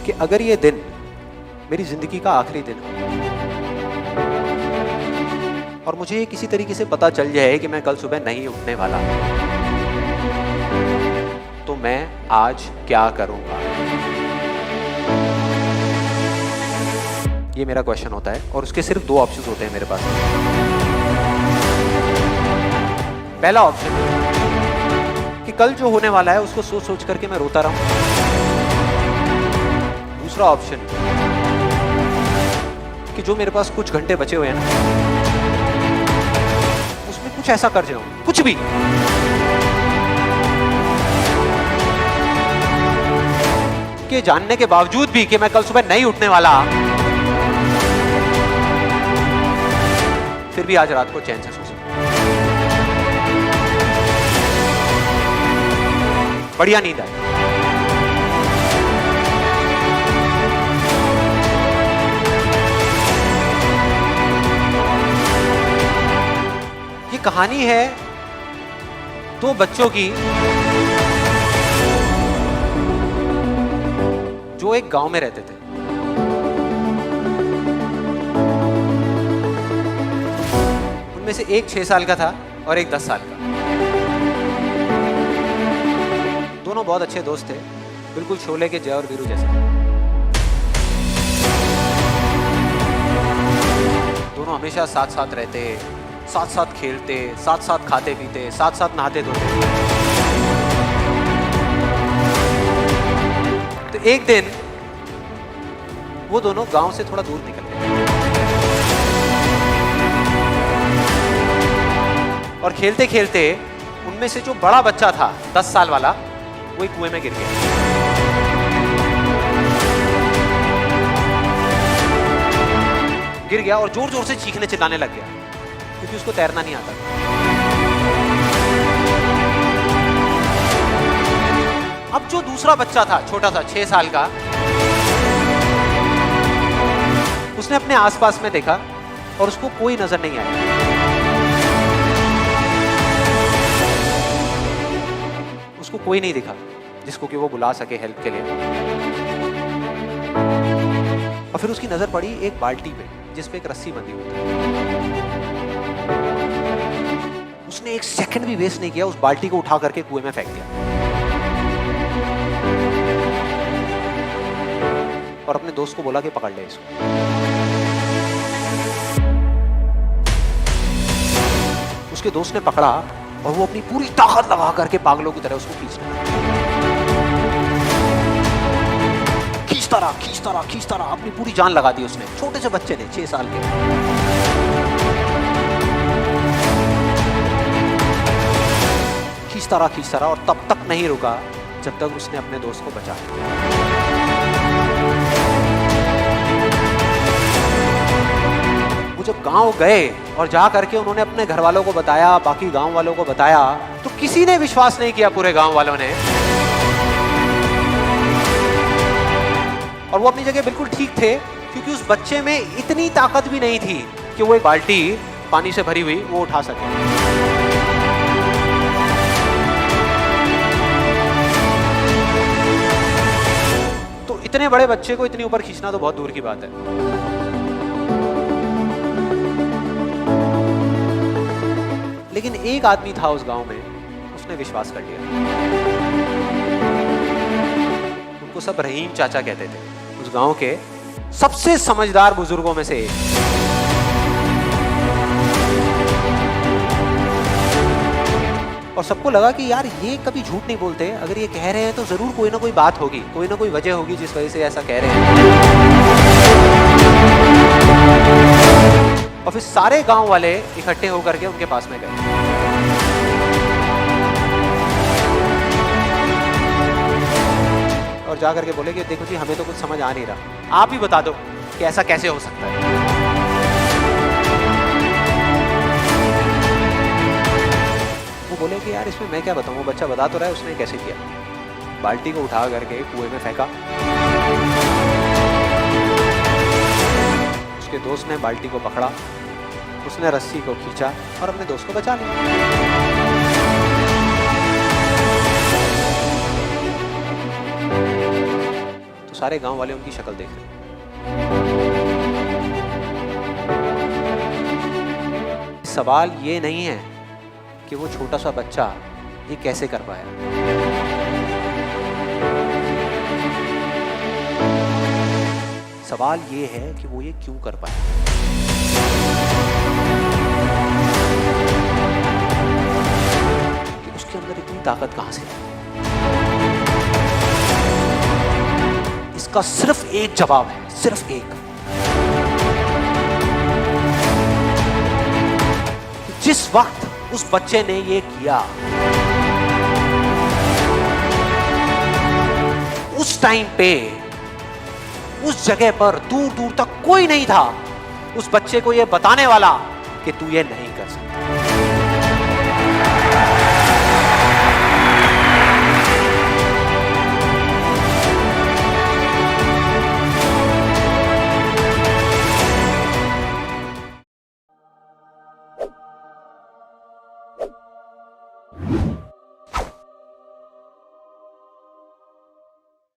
कि अगर ये दिन मेरी जिंदगी का आखिरी दिन हो और मुझे किसी तरीके से पता चल जाए कि मैं कल सुबह नहीं उठने वाला, तो मैं आज क्या करूंगा? ये मेरा क्वेश्चन होता है और उसके सिर्फ दो ऑप्शंस होते हैं मेरे पास। पहला ऑप्शन कि कल जो होने वाला है उसको सोच सोच करके मैं रोता रहूं। दूसरा ऑप्शन कि जो मेरे पास कुछ घंटे बचे हुए हैं ना, उसमें कुछ ऐसा कर जाऊं, कुछ भी कि जानने के बावजूद भी कि मैं कल सुबह नहीं उठने वाला, फिर भी आज रात को चैन से सो सकूं। बढ़िया नींद आए। ये कहानी है दो बच्चों की जो एक गांव में रहते थे। उनमें से एक 6 साल का था और एक 10 साल का। दोनों बहुत अच्छे दोस्त थे, बिल्कुल शोले के जय और वीरू जैसे। दोनों हमेशा साथ साथ रहते, साथ साथ खेलते, साथ साथ खाते पीते, साथ साथ नहाते धोते। तो एक दिन वो दोनों गांव से थोड़ा दूर निकल गए और खेलते खेलते उनमें से जो बड़ा बच्चा था 10 साल वाला, वो एक कुएं में गिर गया। और जोर जोर से चीखने चिल्लाने लग गया क्योंकि उसको तैरना नहीं आता। अब जो दूसरा बच्चा था, छोटा सा 6 साल का, उसने अपने आसपास में देखा और उसको कोई नजर नहीं आया। उसको कोई नहीं दिखा जिसको कि वो बुला सके हेल्प के लिए। और फिर उसकी नजर पड़ी एक बाल्टी पे जिस पे एक रस्सी बंधी हुई थी। उसने एक सेकंड भी वेस्ट नहीं किया, उस बाल्टी को उठा करके कुएं में फेंक दिया और अपने दोस्त को बोला कि पकड़ ले इसको। उसके दोस्त ने पकड़ा और वो अपनी पूरी ताकत लगा करके पागलों की तरह उसको खींचने लगा। खींचता रहा, अपनी पूरी जान लगा दी उसने। छोटे से बच्चे ने, 6 साल के। खींचता रहा और तब तक नहीं रुका जब तक उसने अपने दोस्त को बचा लिया। वो जब गांव गए और जा करके उन्होंने अपने घर वालों को बताया, बाकी गांव वालों को बताया, तो किसी ने विश्वास नहीं किया, पूरे गांव वालों ने। और वो अपनी जगह बिल्कुल ठीक थे क्योंकि उस बच्चे में इतनी ताकत भी नहीं थी कि वो एक बाल्टी पानी से भरी हुई वो उठा सके। तो इतने बड़े बच्चे को इतनी ऊपर खींचना तो बहुत दूर की बात है। लेकिन एक आदमी था उस गांव में, उसने विश्वास कर लिया। उनको सब रहीम चाचा कहते थे, उस गांव के सबसे समझदार बुजुर्गों में से एक। और सबको लगा कि यार ये कभी झूठ नहीं बोलते, अगर ये कह रहे हैं तो जरूर कोई ना कोई बात होगी, कोई ना कोई वजह होगी जिस वजह से ऐसा कह रहे हैं। और फिर सारे गांव वाले इकट्ठे होकर के उनके पास में गए। और जाकर के बोले कि देखो जी, हमें तो कुछ समझ आ नहीं रहा, आप ही बता दो कि ऐसा कैसे हो सकता है। वो बोले कि यार इसमें मैं क्या बताऊं, वो बच्चा बता तो रहा है उसने कैसे किया। बाल्टी को उठा करके कुएं में फेंका। उसके दोस्त ने बाल्टी को पकड़ा, उसने रस्सी को खींचा और अपने दोस्त को बचा लिया। तो सारे गांव वाले उनकी शक्ल देख रहे हैं। सवाल ये नहीं है कि वो छोटा सा बच्चा ये कैसे कर पाया, सवाल ये है कि वो ये क्यों कर पाया। कि उसके अंदर इतनी ताकत कहां से आई। इसका सिर्फ एक जवाब है, सिर्फ एक। जिस वक्त उस बच्चे ने ये किया, उस टाइम पे उस जगह पर दूर दूर तक कोई नहीं था उस बच्चे को ये बताने वाला कि तू ये नहीं कर सकता।